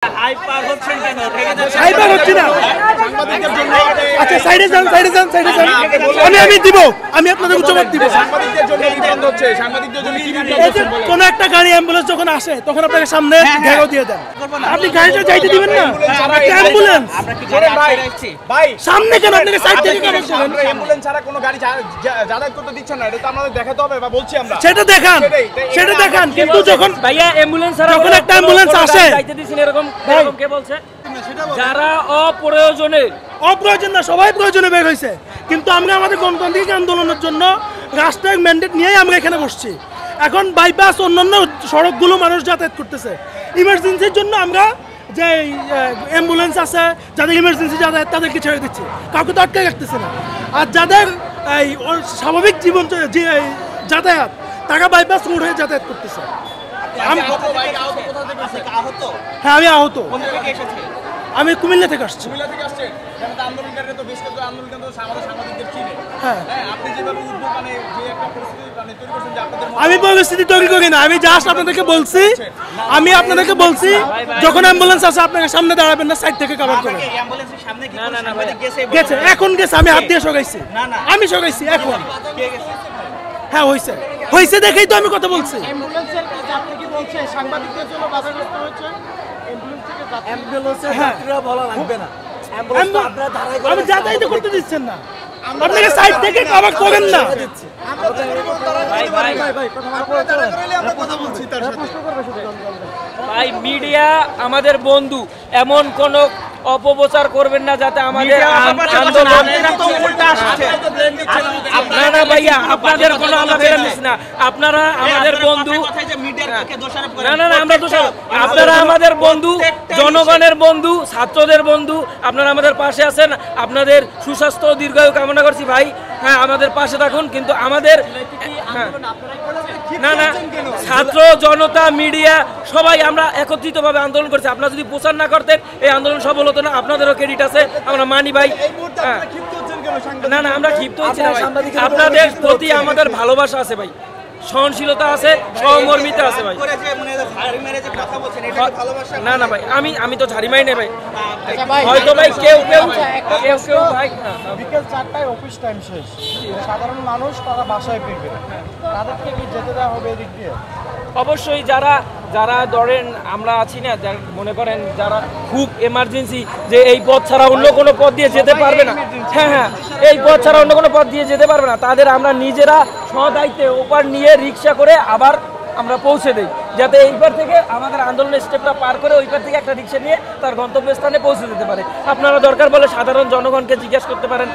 Hyper হচ্ছেন কেন? Hyper হচ্ছে না। আচ্ছা সাইডে যান, সাইডে যান, সাইডে যান। আমি দিব, আমি আপনাদের উচ্চবাদ দিব। সাংবাদিকদের জন্য কি বন্ধ হচ্ছে? সাংবাদিকদের জন্য কি বন্ধ এই যে কোন একটা গাড়ি অ্যাম্বুলেন্স যখন আসে তখন আপনাকে সামনে ঘেরাও দিয়ে দেন। আপনি গাড়িটা যাইতে দিবেন না? একটা অ্যাম্বুলেন্স আমরা কি গাড়ি আটকে রাখছি? ভাই সামনে কেন আপনাকে সাইড থেকে কাভার করেন? আমরা অ্যাম্বুলেন্স ছাড়া কোনো গাড়ি যাতায়াত করতে দিচ্ছেন না, এটা তো আমাদের দেখাতে হবে বা বলছি আমরা। সেটা দেখান, সেটা দেখান। কিন্তু যখন ভাইয়া অ্যাম্বুলেন্স ছাড়া যখন একটা অ্যাম্বুলেন্স আসে যাইতে দিছেন এরকম কে বলছে? যারা অপ্রয়োজন না, সবাই প্রয়োজনে বের হয়েছে, কিন্তু আমরা আমাদের গণতান্ত্রিক আন্দোলনের জন্য রাষ্ট্রের ম্যান্ডেট নিয়েই আমরা এখানে বসছি। এখন বাইপাস অন্যান্য সড়কগুলো মানুষ যাতায়াত করতেছে, ইমার্জেন্সির জন্য আমরা যে অ্যাম্বুলেন্স আছে যাদের ইমার্জেন্সি যাতায়াত তাদেরকে ছেড়ে দিচ্ছি, কাউকে তো আটকে রাখতেছে না। আর যাদের এই স্বাভাবিক জীবন যাতায়াত তারা বাইপাস রোড হয়ে যাতায়াত করতেছে। হ্যাঁ আমি আহত। আমি কুমিল্লা থেকে আসছি। আন্দোলনকারীরা তো বেশ কিছু আন্দোলনকারী আমাদের সাংবাদিকদের চিনে। হ্যাঁ আপনি যেভাবে উদ্যোগ যে একটা পরিস্থিতি তৈরি করছেন যে আপনাদের আমি পরিস্থিতি তৈরি করি না, আমি জাস্ট আপনাদেরকে বলছি, আমি আপনাদেরকে বলছি যখন অ্যাম্বুলেন্স আসে আপনাকে সামনে দাঁড়াবেন না, সাইড থেকে কভার করবেন। অ্যাম্বুলেন্সের সামনে কি কোনো সাংবাদিক গেছে, এখন গেছে, আমি হাত দিয়ে সরাইছি, আমি সরাইছি এখন। হ্যাঁ হইছে, হইছে দেখেই তো আমি কথা বলছি। অ্যাম্বুলেন্সের যাত্রী কি বলছে সাংবাদিকদের জন্য বাধাগ্রস্ত হয়েছে? অ্যাম্বুলেন্স থেকে অ্যাম্বুলেন্সের যাত্রীরা বলা লাগবে না। আমি যাতায়াত করতে দিচ্ছেন না, আপনাকে সাইড থেকে কভার করেন না। ভাই মিডিয়া আমাদের বন্ধু, এমন কোন অপপ্রচার করবেন না যাতে আমাদের আন্দোলন না ভাইয়া, আপনাদের কোনো আমাদের না, আপনারা আমাদের বন্ধু না, আমরা দোষারোপ, আপনারা আমাদের বন্ধু, জনগণের বন্ধু, ছাত্রদের বন্ধু, আপনারা আমাদের পাশে আছেন, আপনাদের সুস্বাস্থ্য দীর্ঘায়ু কামনা করছি ভাই। হ্যাঁ আমাদের পাশে থাকুন, কিন্তু আমাদের না ছাত্র জনতা মিডিয়া সবাই আমরা একত্রিতভাবে আন্দোলন করছি। আপনারা যদি প্রচার না করতেন এই আন্দোলন সফল হতো না, আপনাদেরও ক্রেডিট আছে, আমরা মানি ভাই। না আমরা ক্ষিপ্ত হচ্ছি না ভাই, আপনাদের প্রতি আমাদের ভালোবাসা আছে ভাই, সহনশীলতা আছে, সহমর্মিতা আছে ভাই। না ভাই, আমি তো ঝাড়ি মারি না ভাই, হয়তো ভাই কেউ ভাই। বিকেল 4টায় অফিস টাইম শেষ, সাধারণ মানুষ তারা বাসায় ফিরবে, তাদেরকে কি যেতে দেওয়া হবে এদিক দিয়ে? অবশ্যই যারা ধরেন আমরা আছি না, যারা মনে করেন যারা খুব এমার্জেন্সি, যে এই পথ ছাড়া অন্য কোনো পথ দিয়ে যেতে পারবে না, হ্যাঁ এই পথ ছাড়া অন্য কোনো পথ দিয়ে যেতে পারবে না, তাদের আমরা নিজেরা সদায়িত্বে ওপার নিয়ে রিক্সা করে আবার আমরা পৌঁছে দেই, যাতে এইবার থেকে আমাদের আন্দোলনের স্টেপটা পার করে ওইবার থেকে একটা রিক্সা নিয়ে তার গন্তব্যস্থানে পৌঁছে যেতে পারে। আপনারা দরকার বলে সাধারণ জনগণকে জিজ্ঞেস করতে পারেন।